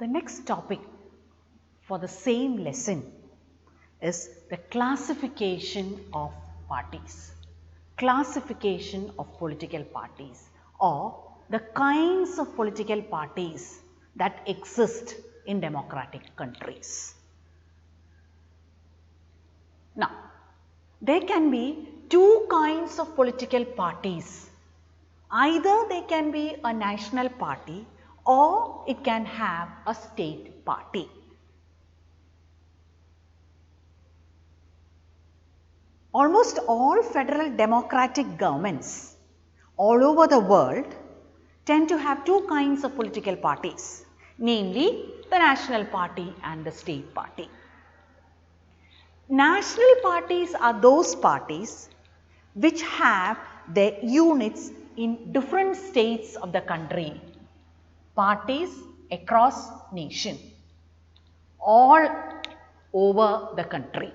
The next topic for the same lesson is the classification of parties, classification of political parties, or the kinds of political parties that exist in democratic countries. Now, there can be two kinds of political parties. Either they can be a national party or it can have a state party. Almost all federal democratic governments all over the world tend to have two kinds of political parties, namely the national party and the state party. National parties are those parties which have their units in different states of the country, parties across nation, all over the country,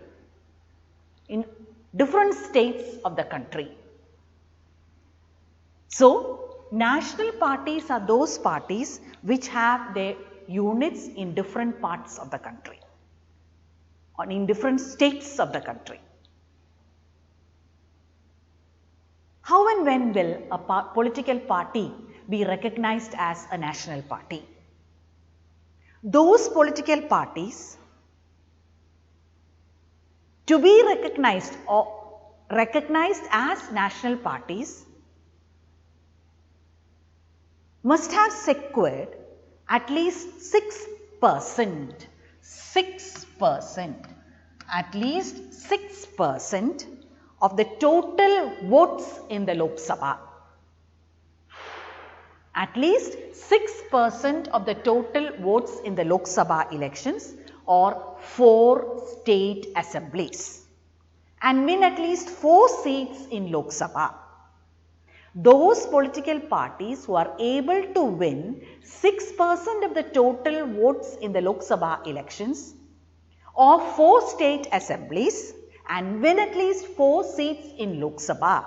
in different states of the country. So, national parties are those parties which have their units in different parts of the country or in different states of the country. How and when will a political party be recognized as a national party? Those political parties to be recognized as national parties must have secured at least 6%, at least 6% of the total votes in the Lok Sabha. At least 6% of the total votes in the Lok Sabha elections or 4 state assemblies and win at least 4 seats in Lok Sabha. Those political parties who are able to win 6% of the total votes in the Lok Sabha elections or 4 state assemblies and win at least 4 seats in Lok Sabha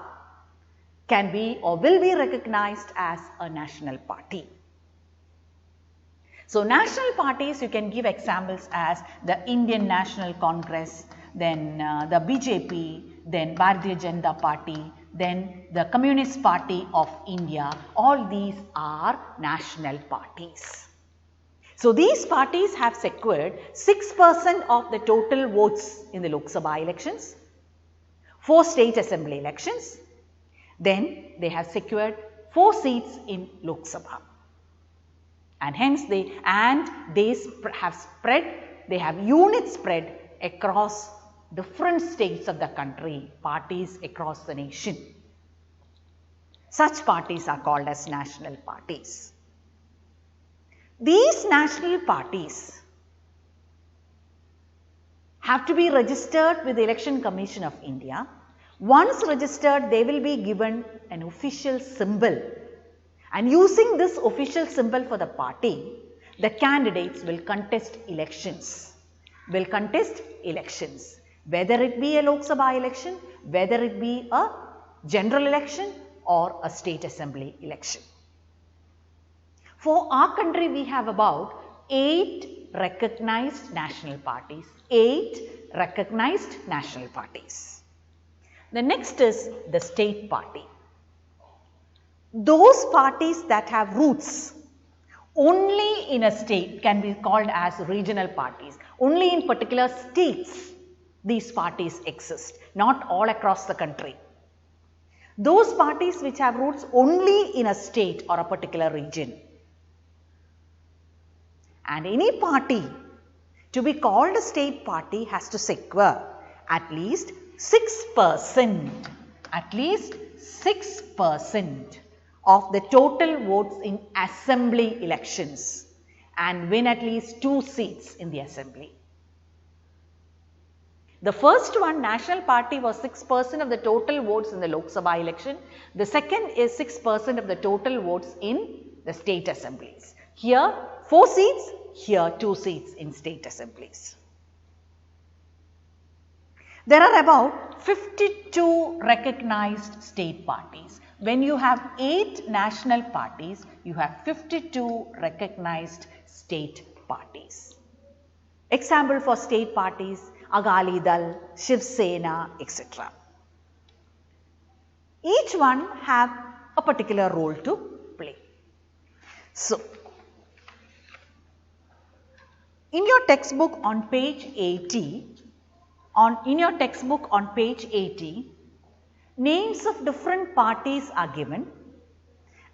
can be or will be recognized as a national party. So, national parties you can give examples as the Indian National Congress, then the BJP, then Bharatiya Janata Party, then the Communist Party of India. All these are national parties. So, these parties have secured 6% of the total votes in the Lok Sabha elections, 4 state assembly elections, then they have secured 4 seats in Lok Sabha. And hence they have units spread across different states of the country, parties across the nation. Such parties are called as national parties. These national parties have to be registered with the Election Commission of India. Once registered, they will be given an official symbol, and using this official symbol for the party, the candidates will contest elections, whether it be a Lok Sabha election, whether it be a general election or a state assembly election. For our country, we have about 8 recognized national parties. The next is the state party. Those parties that have roots only in a state can be called as regional parties. Only in particular states these parties exist, not all across the country. Those parties which have roots only in a state or a particular region. And any party to be called a state party has to secure at least 6% of the total votes in assembly elections and win at least 2 seats in the assembly. The first one, national party, was 6% of the total votes in the Lok Sabha election. The second is 6% of the total votes in the state assemblies. Here 4 seats, here 2 seats in state assemblies. There are about 52 recognized state parties. When you have 8 national parties, you have 52 recognized state parties. Example for state parties, Akali Dal, Shiv Sena, etc. Each one have a particular role to play. So, in your textbook on page 80, names of different parties are given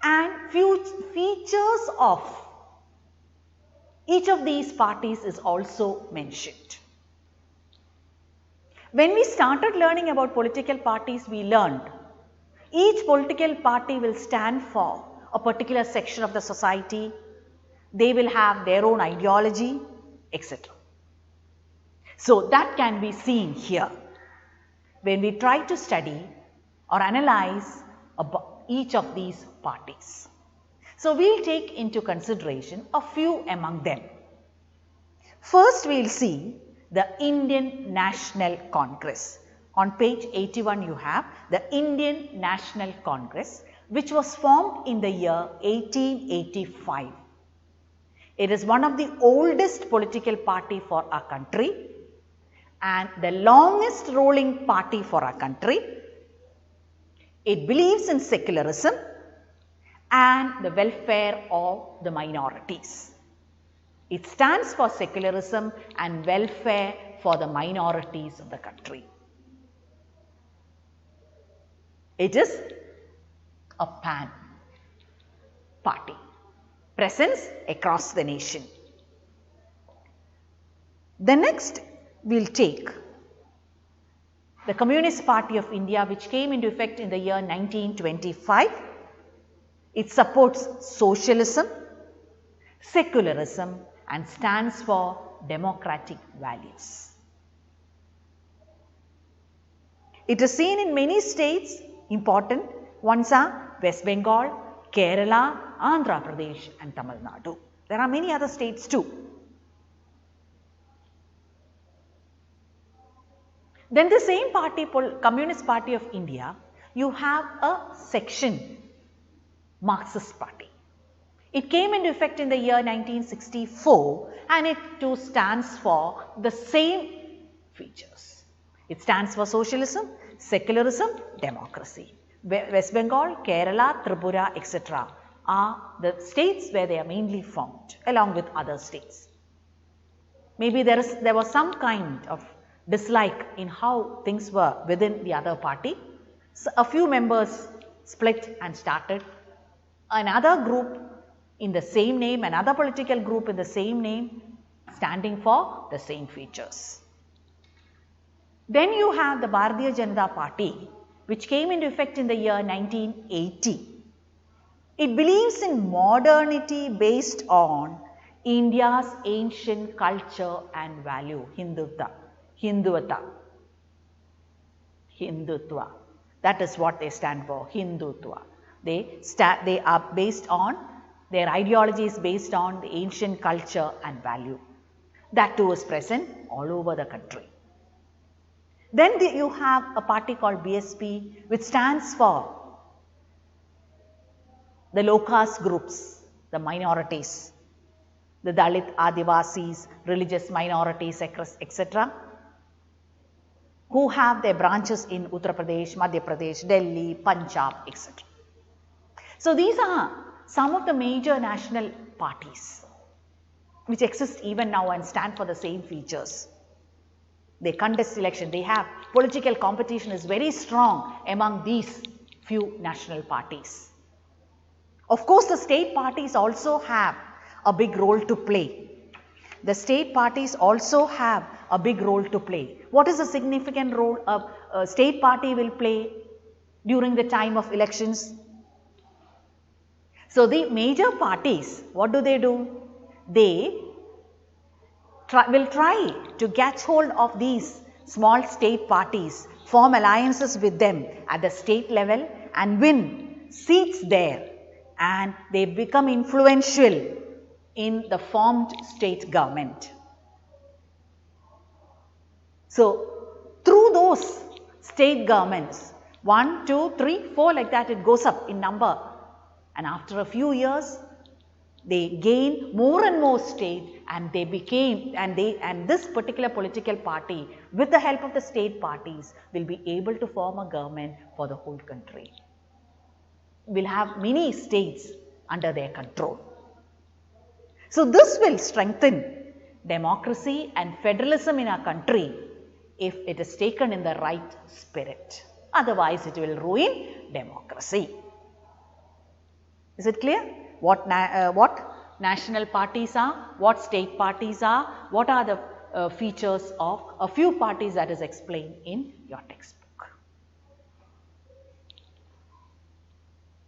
and few features of each of these parties is also mentioned. When we started learning about political parties, we learned each political party will stand for a particular section of the society. They will have their own ideology, etc. So, that can be seen here when we try to study or analyze each of these parties. So, we will take into consideration a few among them. First, we will see the Indian National Congress. On page 81, you have the Indian National Congress, which was formed in the year 1885. It is one of the oldest political party for our country and the longest ruling party for our country. It believes in secularism and the welfare of the minorities. It stands for secularism and welfare for the minorities of the country. It is a pan party, presence across the nation. The next we will take the Communist Party of India, which came into effect in the year 1925. It supports socialism, secularism and stands for democratic values. It is seen in many states. Important ones are West Bengal, Kerala, Andhra Pradesh and Tamil Nadu. There are many other states too. Then the same party, Communist Party of India, you have a section, Marxist Party. It came into effect in the year 1964 and it too stands for the same features. It stands for socialism, secularism, democracy. West Bengal, Kerala, Tripura, etc. are the states where they are mainly found along with other states. Maybe there was some kind of dislike in how things were within the other party. So a few members split and started another group in the same name, another political group in the same name standing for the same features. Then you have the Bharatiya Janata Party, which came into effect in the year 1980. It believes in modernity based on India's ancient culture and value, Hindutva. That is what they stand for, Hindutva. They are based on, their ideology is based on the ancient culture and value. That too is present all over the country. Then you have a party called BSP, which stands for the low caste groups, the minorities, the Dalit, Adivasis, religious minorities, etc., who have their branches in Uttar Pradesh, Madhya Pradesh, Delhi, Punjab, etc. So these are some of the major national parties which exist even now and stand for the same features. They contest election, they have political competition is very strong among these few national parties. Of course, the state parties also have a big role to play. The state parties also have a big role to play. What is the significant role a state party will play during the time of elections? So, the major parties, what do? They will try to catch hold of these small state parties, form alliances with them at the state level and win seats there, and they become influential in the formed state government. So, through those state governments, 1, 2, 3, 4 like that, it goes up in number, and after a few years they gain more and more state and they became, and this particular political party with the help of the state parties will be able to form a government for the whole country. Will have many states under their control. So this will strengthen democracy and federalism in our country if it is taken in the right spirit. Otherwise, it will ruin democracy. Is it clear? What national parties are, what state parties are, what are the features of a few parties that is explained in your text.